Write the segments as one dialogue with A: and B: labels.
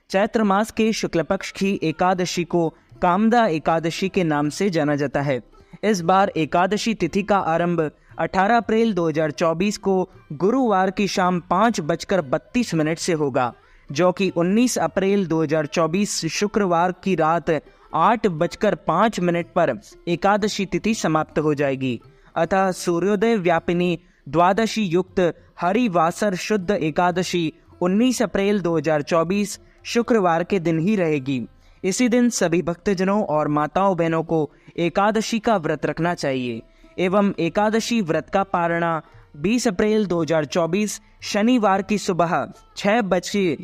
A: चैत्र मास के शुक्ल पक्ष की एकादशी को कामदा एकादशी के नाम से जाना जाता है। इस बार एकादशी तिथि का आरंभ 18 अप्रैल 2024 को गुरुवार की शाम 5:32 से होगा, जो कि 19 अप्रैल 2024 शुक्रवार की रात 8:05 पर एकादशी तिथि समाप्त हो जाएगी। अतः सूर्योदय व्यापिनी द्वादशी युक्त हरिवासर शुद्ध एकादशी 19 अप्रैल 2024 शुक्रवार के दिन ही रहेगी। इसी दिन सभी भक्तजनों और माताओं बहनों को एकादशी का व्रत रखना चाहिए एवं एकादशी व्रत का पारणा 20 अप्रैल 2024 शनिवार की सुबह 6 बजे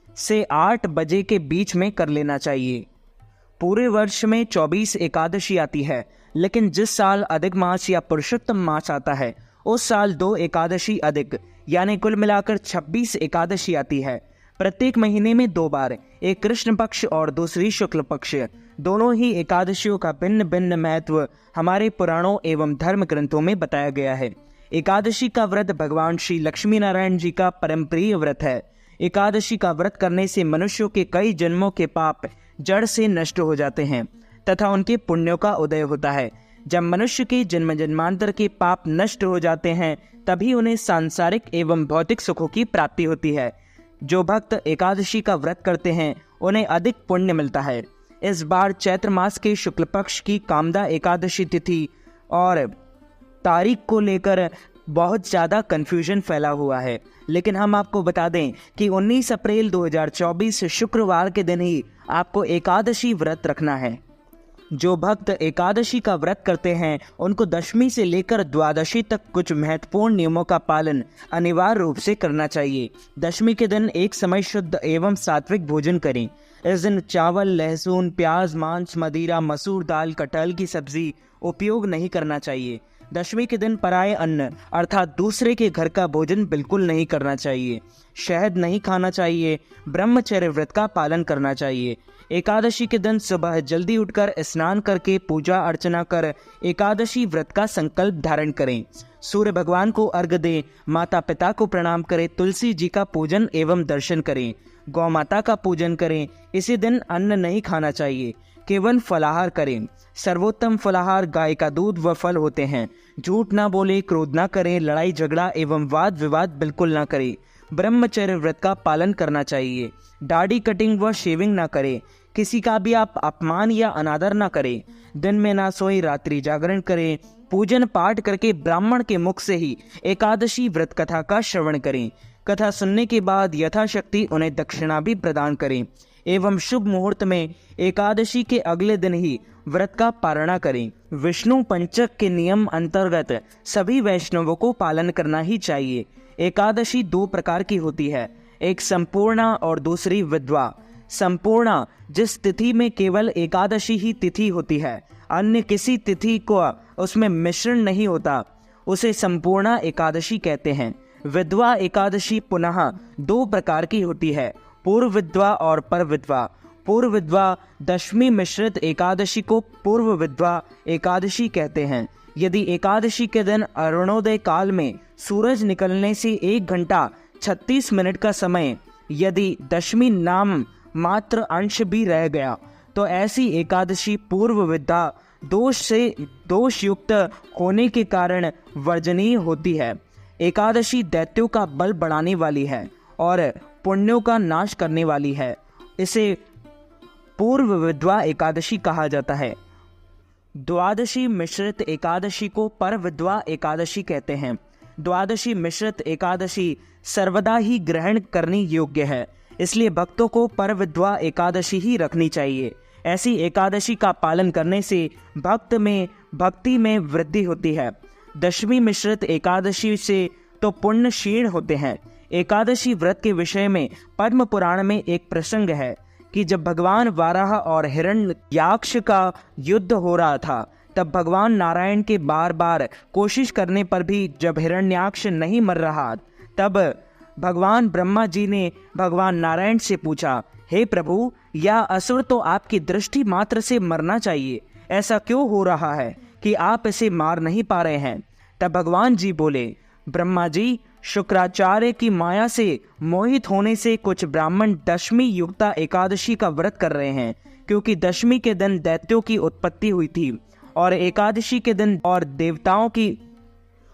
A: से 8 बजे के बीच में कर लेना चाहिए। पूरे वर्ष में 24 एकादशी आती है, लेकिन जिस साल अधिक मास या पुरुषोत्तम मास आता है उस साल 2 एकादशी अधिक यानी कुल मिलाकर 26 एकादशी आती है। प्रत्येक महीने में 2 बार, एक कृष्ण पक्ष और दूसरी शुक्ल पक्ष, दोनों ही एकादशियों का भिन्न भिन्न महत्व हमारे पुराणों एवं धर्म ग्रंथों में बताया गया है। एकादशी का व्रत भगवान श्री लक्ष्मी नारायण जी का परम प्रिय व्रत है। एकादशी का व्रत करने से मनुष्यों के कई जन्मों के पाप जड़ से नष्ट हो जाते हैं तथा उनके पुण्यों का उदय होता है। जब मनुष्य के जन्म जन्मांतर के पाप नष्ट हो जाते हैं तभी उन्हें सांसारिक एवं भौतिक सुखों की प्राप्ति होती है। जो भक्त एकादशी का व्रत करते हैं उन्हें अधिक पुण्य मिलता है। इस बार चैत्र मास के शुक्ल पक्ष की कामदा एकादशी तिथि और तारीख को लेकर बहुत ज़्यादा कन्फ्यूजन फैला हुआ है, लेकिन हम आपको बता दें कि 19 अप्रैल 2024 शुक्रवार के दिन ही आपको एकादशी व्रत रखना है। जो भक्त एकादशी का व्रत करते हैं उनको दशमी से लेकर द्वादशी तक कुछ महत्वपूर्ण नियमों का पालन अनिवार्य रूप से करना चाहिए। दशमी के दिन एक समय शुद्ध एवं सात्विक भोजन करें। इस दिन चावल, लहसुन, प्याज, मांस, मदिरा, मसूर दाल, कटहल की सब्जी उपयोग नहीं करना चाहिए। दशमी के दिन पराये अन्न अर्थात दूसरे के घर का भोजन बिल्कुल नहीं करना चाहिए। शहद नहीं खाना चाहिए। ब्रह्मचर्य व्रत का पालन करना चाहिए। एकादशी के दिन सुबह जल्दी उठकर स्नान करके पूजा अर्चना कर एकादशी व्रत का संकल्प धारण करें। सूर्य भगवान को अर्घ्य दें, माता पिता को प्रणाम करें, तुलसी जी का पूजन एवं दर्शन करें, गौ माता का पूजन करें। इसी दिन अन्न नहीं खाना चाहिए, केवल फलाहार करें। सर्वोत्तम फलाहार गाय का दूध व फल होते हैं। झूठ ना बोले, क्रोध ना करें, लड़ाई झगड़ा एवं वाद विवाद बिल्कुल ना करें। ब्रह्मचर्य व्रत का पालन करना चाहिए। दाढ़ी कटिंग व शेविंग ना करें। किसी का भी आप अपमान या अनादर ना करें। दिन में ना सोए, रात्रि जागरण करें। पूजन पाठ करके ब्राह्मण के मुख से ही एकादशी व्रत कथा का श्रवण करें। कथा सुनने के बाद यथाशक्ति उन्हें दक्षिणा भी प्रदान करें एवं शुभ मुहूर्त में एकादशी के अगले दिन ही व्रत का पारणा करें। विष्णु पंचक के नियम अंतर्गत सभी वैष्णवों को पालन करना ही चाहिए। एकादशी 2 प्रकार की होती है, एक संपूर्णा और दूसरी विधवा। संपूर्णा जिस तिथि में केवल एकादशी ही तिथि होती है, अन्य किसी तिथि को उसमें मिश्रण नहीं होता, उसे संपूर्णा एकादशी कहते हैं। विधवा एकादशी पुनः 2 प्रकार की होती है, पूर्व विधवा और पर विधवा। पूर्व विधवा दशमी मिश्रित एकादशी को पूर्व विधवा एकादशी कहते हैं। यदि एकादशी के दिन अरुणोदय काल में सूरज निकलने से 1 घंटा 36 मिनट का समय यदि दशमी नाम मात्र अंश भी रह गया तो ऐसी एकादशी पूर्व विद्या दोष युक्त होने के कारण वर्जनीय होती है। एकादशी दैत्यों का बल बढ़ाने वाली है और पुण्यों का नाश करने वाली है। इसे पूर्व विधवा एकादशी कहा जाता है। द्वादशी मिश्रित एकादशी को पर विधवा एकादशी कहते हैं। द्वादशी मिश्रित एकादशी सर्वदा ही ग्रहण करने योग्य है, इसलिए भक्तों को पर विधवा एकादशी ही रखनी चाहिए। ऐसी एकादशी का पालन करने से भक्ति में वृद्धि होती है। दशमी मिश्रित एकादशी से तो पुण्य क्षीण होते हैं। एकादशी व्रत के विषय में पद्म पुराण में एक प्रसंग है कि जब भगवान वाराह और हिरण्याक्ष का युद्ध हो रहा था तब भगवान नारायण के बार बार कोशिश करने पर भी जब हिरण्याक्ष नहीं मर रहा तब भगवान ब्रह्मा जी ने भगवान नारायण से पूछा, हे प्रभु, यह असुर तो आपकी दृष्टि मात्र से मरना चाहिए, ऐसा क्यों हो रहा है कि आप इसे मार नहीं पा रहे हैं? तब भगवान जी बोले, ब्रह्मा जी, शुक्राचार्य की माया से मोहित होने से कुछ ब्राह्मण दशमी युक्ता एकादशी का व्रत कर रहे हैं, क्योंकि दशमी के दिन दैत्यों की उत्पत्ति हुई थी और एकादशी के दिन और देवताओं की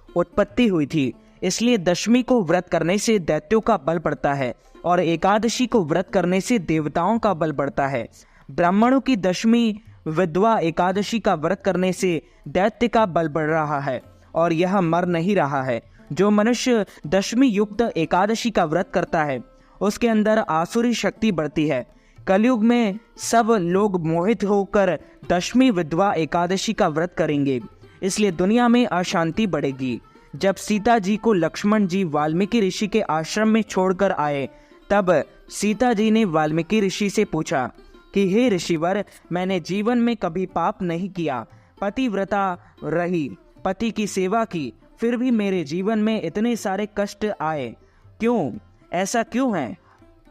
A: उत्पत्ति हुई थी। इसलिए दशमी को व्रत करने से दैत्यों का बल बढ़ता है और एकादशी को व्रत करने से देवताओं का बल बढ़ता है। ब्राह्मणों की दशमी विधवा एकादशी का व्रत करने से दैत्य का बल बढ़ रहा है और यह मर नहीं रहा है। जो मनुष्य दशमी युक्त एकादशी का व्रत करता है उसके अंदर आसुरी शक्ति बढ़ती है। कलयुग में सब लोग मोहित होकर दशमी विधवा एकादशी का व्रत करेंगे, इसलिए दुनिया में अशांति बढ़ेगी। जब सीता जी को लक्ष्मण जी वाल्मीकि ऋषि के आश्रम में छोड़कर आए, तब सीता जी ने वाल्मीकि ऋषि से पूछा कि हे ऋषिवर, मैंने जीवन में कभी पाप नहीं किया, पतिव्रता रही, पति की सेवा की, फिर भी मेरे जीवन में इतने सारे कष्ट आए, क्यों? ऐसा क्यों है?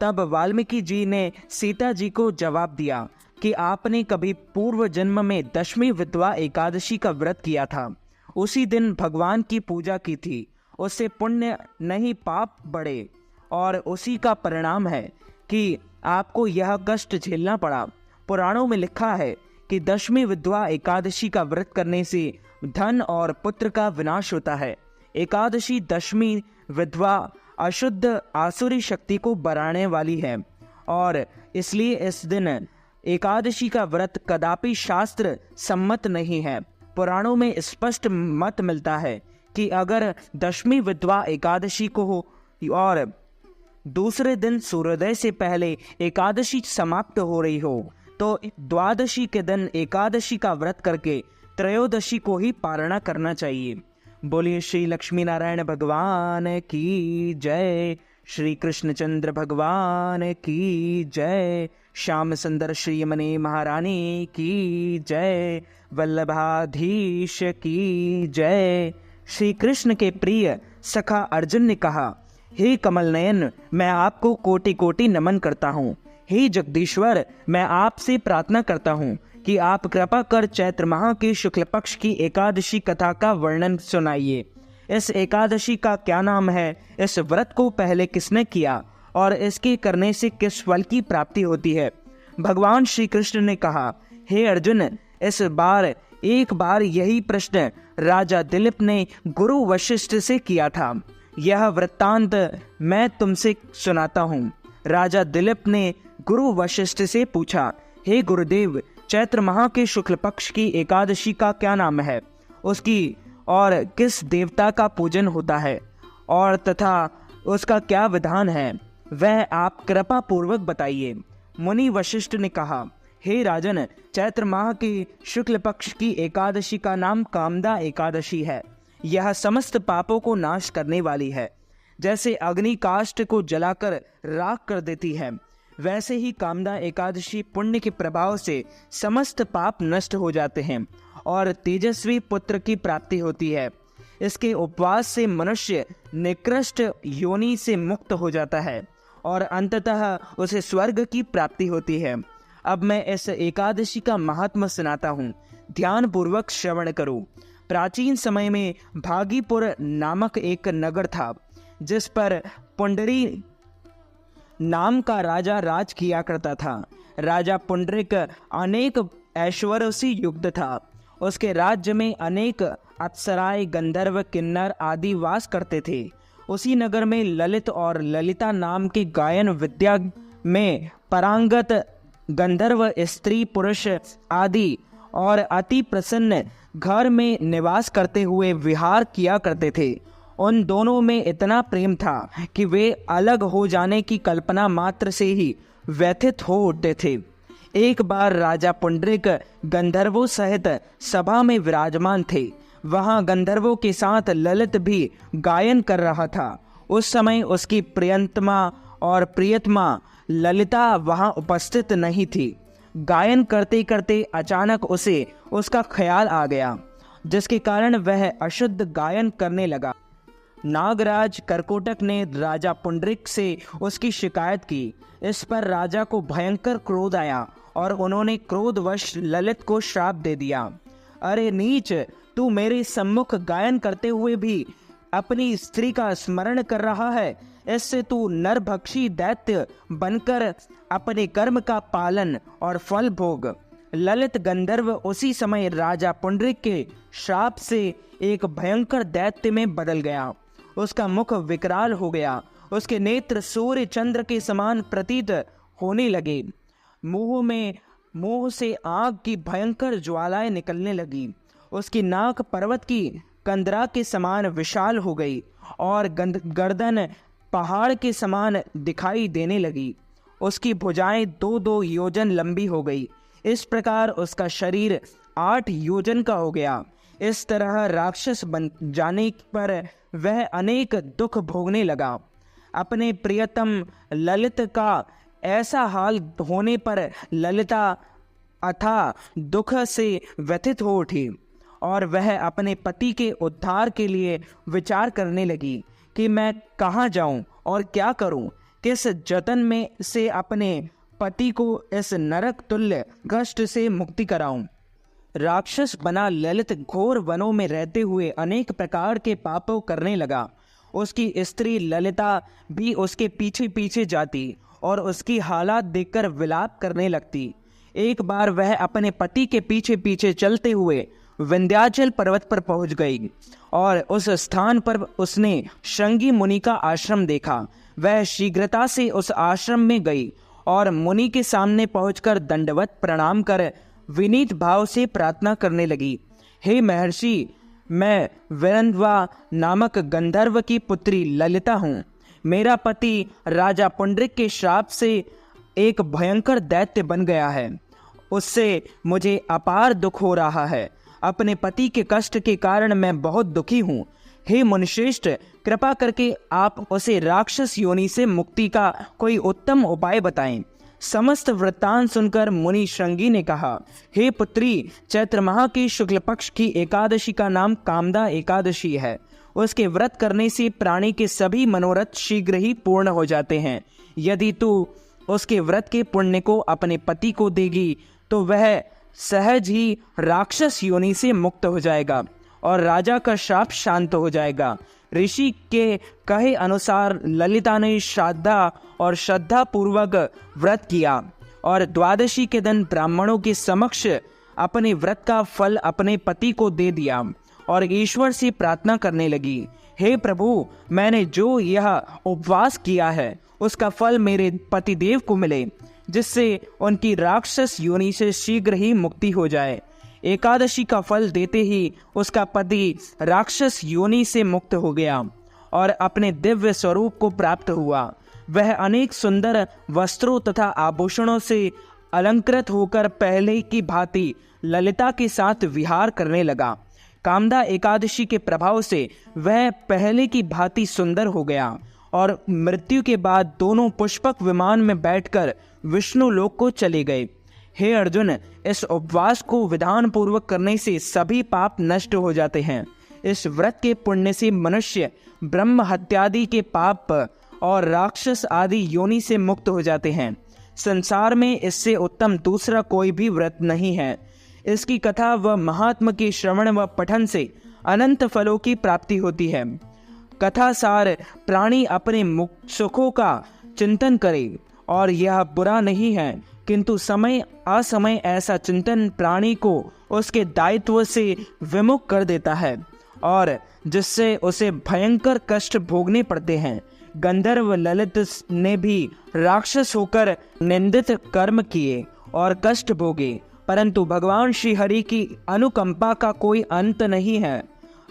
A: तब वाल्मीकि जी ने सीता जी को जवाब दिया कि आपने कभी पूर्व जन्म में दशमी विधवा एकादशी का व्रत किया था, उसी दिन भगवान की पूजा की थी, उससे पुण्य नहीं पाप बढ़े और उसी का परिणाम है कि आपको यह कष्ट झेलना पड़ा। पुराणों में लिखा है कि दशमी विधवा एकादशी का व्रत करने से धन और पुत्र का विनाश होता है। एकादशी दशमी विधवा अशुद्ध आसुरी शक्ति को बढ़ाने वाली है और इसलिए इस दिन एकादशी का व्रत कदापि शास्त्र सम्मत नहीं है। पुराणों में स्पष्ट मत मिलता है कि अगर दशमी विधवा एकादशी को हो और दूसरे दिन सूर्योदय से पहले एकादशी समाप्त हो रही हो तो द्वादशी के दिन एकादशी का व्रत करके त्रयोदशी को ही पारणा करना चाहिए। बोलिए श्री लक्ष्मी नारायण भगवान की जय, श्री कृष्णचंद्र भगवान की जय, श्याम सुंदर श्री मणि महारानी की जय, वल्लभाधीश की जय। श्री कृष्ण के प्रिय सखा अर्जुन ने कहा, हे कमल नयन, मैं आपको कोटि कोटि नमन करता हूँ। हे जगदीश्वर, मैं आपसे प्रार्थना करता हूँ कि आप कृपा कर चैत्र माह के शुक्ल पक्ष की एकादशी कथा का वर्णन सुनाइए। इस एकादशी का क्या नाम है, इस व्रत को पहले किसने किया और इसके करने से किस फल की प्राप्ति होती है? भगवान श्री कृष्ण ने कहा, हे अर्जुन, इस बार एक बार यही प्रश्न राजा दिलीप ने गुरु वशिष्ठ से किया था। यह वृत्तांत मैं तुमसे सुनाता हूँ। राजा दिलीप ने गुरु वशिष्ठ से पूछा, हे गुरुदेव, चैत्र माह के शुक्ल पक्ष की एकादशी का क्या नाम है, उसकी और किस देवता का पूजन होता है और तथा उसका क्या विधान है, वह आप कृपा पूर्वक बताइए। मुनि वशिष्ठ ने कहा, हे राजन, चैत्र माह की शुक्ल पक्ष की एकादशी का नाम कामदा एकादशी है। यह समस्त पापों को नाश करने वाली है। जैसे अग्नि काष्ठ को जलाकर राख कर देती है, वैसे ही कामदा एकादशी पुण्य के प्रभाव से समस्त पाप नष्ट हो जाते हैं और तेजस्वी पुत्र की प्राप्ति होती है। इसके उपवास से मनुष्य निकृष्ट योनि से मुक्त हो जाता है और अंततः उसे स्वर्ग की प्राप्ति होती है। अब मैं इस एकादशी का महात्म्य सुनाता हूँ, ध्यान पूर्वक श्रवण करो। प्राचीन समय में भागीपुर नामक एक नगर था, जिस पर पुंडरी नाम का राजा राज किया करता था। राजा पुंडरीक अनेक ऐश्वर्य से युक्त था। उसके राज्य में अनेक अप्सराएं, गंधर्व, किन्नर आदि वास करते थे। उसी नगर में ललित और ललिता नाम की गायन विद्या में पारंगत गंधर्व स्त्री पुरुष आदि और अति प्रसन्न घर में निवास करते हुए विहार किया करते थे। उन दोनों में इतना प्रेम था कि वे अलग हो जाने की कल्पना मात्र से ही व्यथित हो उठते थे। एक बार राजा पुंडरीक गंधर्वों सहित सभा में विराजमान थे। वहां गंधर्वों के साथ ललित भी गायन कर रहा था। उस समय उसकी प्रियतमा और प्रियतमा ललिता वहां उपस्थित नहीं थी। गायन करते करते अचानक उसे उसका ख्याल आ गया, जिसके कारण वह अशुद्ध गायन करने लगा। नागराज करकोटक ने राजा पुंडरीक से उसकी शिकायत की। इस पर राजा को भयंकर क्रोध आया और उन्होंने क्रोधवश ललित को श्राप दे दिया। अरे नीच, तू मेरे सम्मुख गायन करते हुए भी अपनी स्त्री का स्मरण कर रहा है, इससे तू नरभक्षी दैत्य बनकर अपने कर्म का पालन और फल भोग। ललित गंधर्व उसी समय राजा पुंडरीक के श्राप से एक भयंकर दैत्य में बदल गया। उसका मुख विकराल हो गया, उसके नेत्र सूर्य चंद्र के समान प्रतीत होने लगे। मुंह से आग की भयंकर ज्वालाएं निकलने लगी। उसकी नाक पर्वत की कंदरा के समान विशाल हो गई और गर्दन पहाड़ के समान दिखाई देने लगी। उसकी भुजाएं 2-2 योजन लंबी हो गई। इस प्रकार उसका शरीर 8 योजन का हो गया। इस तरह राक्षस बन जाने पर वह अनेक दुख भोगने लगा। अपने प्रियतम ललित का ऐसा हाल होने पर ललिता अथाह दुख से व्यथित हो उठी और वह अपने पति के उद्धार के लिए विचार करने लगी कि मैं कहाँ जाऊं और क्या करूं, किस जतन में से अपने पति को इस नरक तुल्य कष्ट से मुक्ति कराऊं। राक्षस बना ललित घोर वनों में रहते हुए अनेक प्रकार के पापों करने लगा। उसकी स्त्री ललिता भी उसके पीछे पीछे जाती और उसकी हालात देखकर विलाप करने लगती। एक बार वह अपने पति के पीछे पीछे चलते हुए विंध्याचल पर्वत पर पहुंच गई और उस स्थान पर उसने श्रृंगी मुनि का आश्रम देखा। वह शीघ्रता से उस आश्रम में गई और मुनि के सामने पहुंचकर दंडवत प्रणाम कर विनीत भाव से प्रार्थना करने लगी। हे महर्षि, मैं वीरंध्वा नामक गंधर्व की पुत्री ललिता हूँ। मेरा पति राजा पुंडरीक के श्राप से एक भयंकर दैत्य बन गया है। उससे मुझे अपार दुख हो रहा है। अपने पति के कष्ट के कारण मैं बहुत दुखी हूँ। हे मुनिश्रेष्ठ, कृपा करके आप उसे राक्षस योनि से मुक्ति का कोई उत्तम उपाय बताएं। समस्त वृत्तांत सुनकर मुनि श्रृंगी ने कहा, हे पुत्री, चैत्र माह की शुक्ल पक्ष की एकादशी का नाम कामदा एकादशी है। उसके व्रत करने से प्राणी के सभी मनोरथ शीघ्र ही पूर्ण हो जाते हैं। यदि तू उसके व्रत के पुण्य को अपने पति को देगी तो वह सहज ही राक्षस योनि से मुक्त हो जाएगा और राजा का श्राप शांत हो जाएगा। ऋषि के कहे अनुसार ललिता ने श्रद्धा पूर्वक व्रत किया और द्वादशी के दिन ब्राह्मणों के समक्ष अपने व्रत का फल अपने पति को दे दिया और ईश्वर से प्रार्थना करने लगी, हे प्रभु, मैंने जो यह उपवास किया है उसका फल मेरे पतिदेव को मिले, जिससे उनकी राक्षस योनि से शीघ्र ही मुक्ति हो जाए। एकादशी का फल देते ही उसका पति राक्षस योनि से मुक्त हो गया और अपने दिव्य स्वरूप को प्राप्त हुआ। वह अनेक सुंदर वस्त्रों तथा आभूषणों से अलंकृत होकर पहले की भांति ललिता के साथ विहार करने लगा। कामदा एकादशी के प्रभाव से वह पहले की भांति सुंदर हो गया और मृत्यु के बाद दोनों पुष्पक विमान में बैठकर विष्णु लोक को चले गए। हे अर्जुन, इस उपवास को विधान पूर्वक करने से सभी पाप नष्ट हो जाते हैं। इस व्रत के पुण्य से मनुष्य ब्रह्म हत्यादि के पाप और राक्षस आदि योनि से मुक्त हो जाते हैं। संसार में इससे उत्तम दूसरा कोई भी व्रत नहीं है। इसकी कथा व महात्मा के श्रवण व पठन से अनंत फलों की प्राप्ति होती है। कथा सार प्राणी अपने सुखों का चिंतन करे और यह बुरा नहीं है, किंतु समय असमय ऐसा चिंतन प्राणी को उसके दायित्व से विमुख कर देता है और जिससे उसे भयंकर कष्ट भोगने पड़ते हैं। गंधर्व ललित ने भी राक्षस होकर निंदित कर्म किए और कष्ट भोगे, परंतु भगवान श्री हरि की अनुकंपा का कोई अंत नहीं है।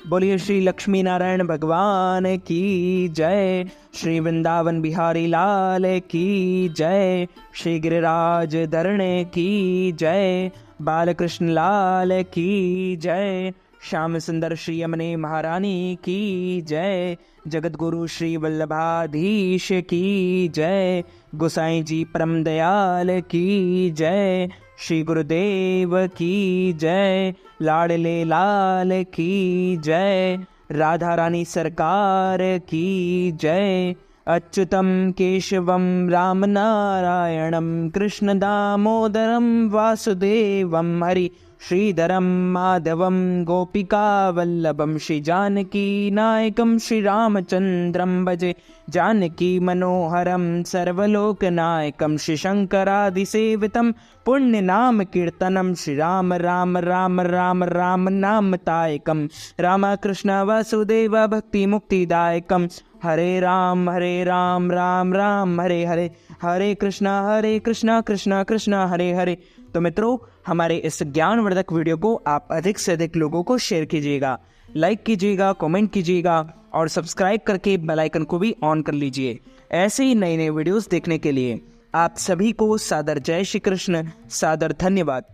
A: बोलिए श्री लक्ष्मी नारायण भगवान की जय, श्री वृंदावन बिहारी लाल की जय, श्री गिरिराज धरणे की जय, बालकृष्ण लाल की जय, श्याम सुंदर श्री यमुने महारानी की जय, जगत गुरु श्री वल्लभाधीश की जय, गोसाई जी परम दयाल की जय, श्री गुरुदेव की जय, लाडले लाल की जय, राधा रानी सरकार की जय। अच्युतम केशवम राम नारायणम कृष्ण दामोदरम वासुदेवम हरि श्रीधरं माधवं गोपिकावल्लभं श्रीजानकी नायकं श्रीरामचन्द्रं भजे जानकी मनोहरं सर्वलोकनायकं श्रीशङ्करादिसेवितं पुण्यनाम कीर्तनं श्रीराम राम राम राम राम नामतायकं रामकृष्ण वासुदेव भक्ति मुक्तिदायकं हरे राम राम राम हरे हरे हरे कृष्णा कृष्णा कृष्णा हरे हरे। तो मित्रों, हमारे इस ज्ञानवर्धक वीडियो को आप अधिक से अधिक लोगों को शेयर कीजिएगा, लाइक कीजिएगा, कमेंट कीजिएगा और सब्सक्राइब करके बेल आइकन को भी ऑन कर लीजिए। ऐसे ही नए नए वीडियोस देखने के लिए आप सभी को सादर जय श्री कृष्ण, सादर धन्यवाद।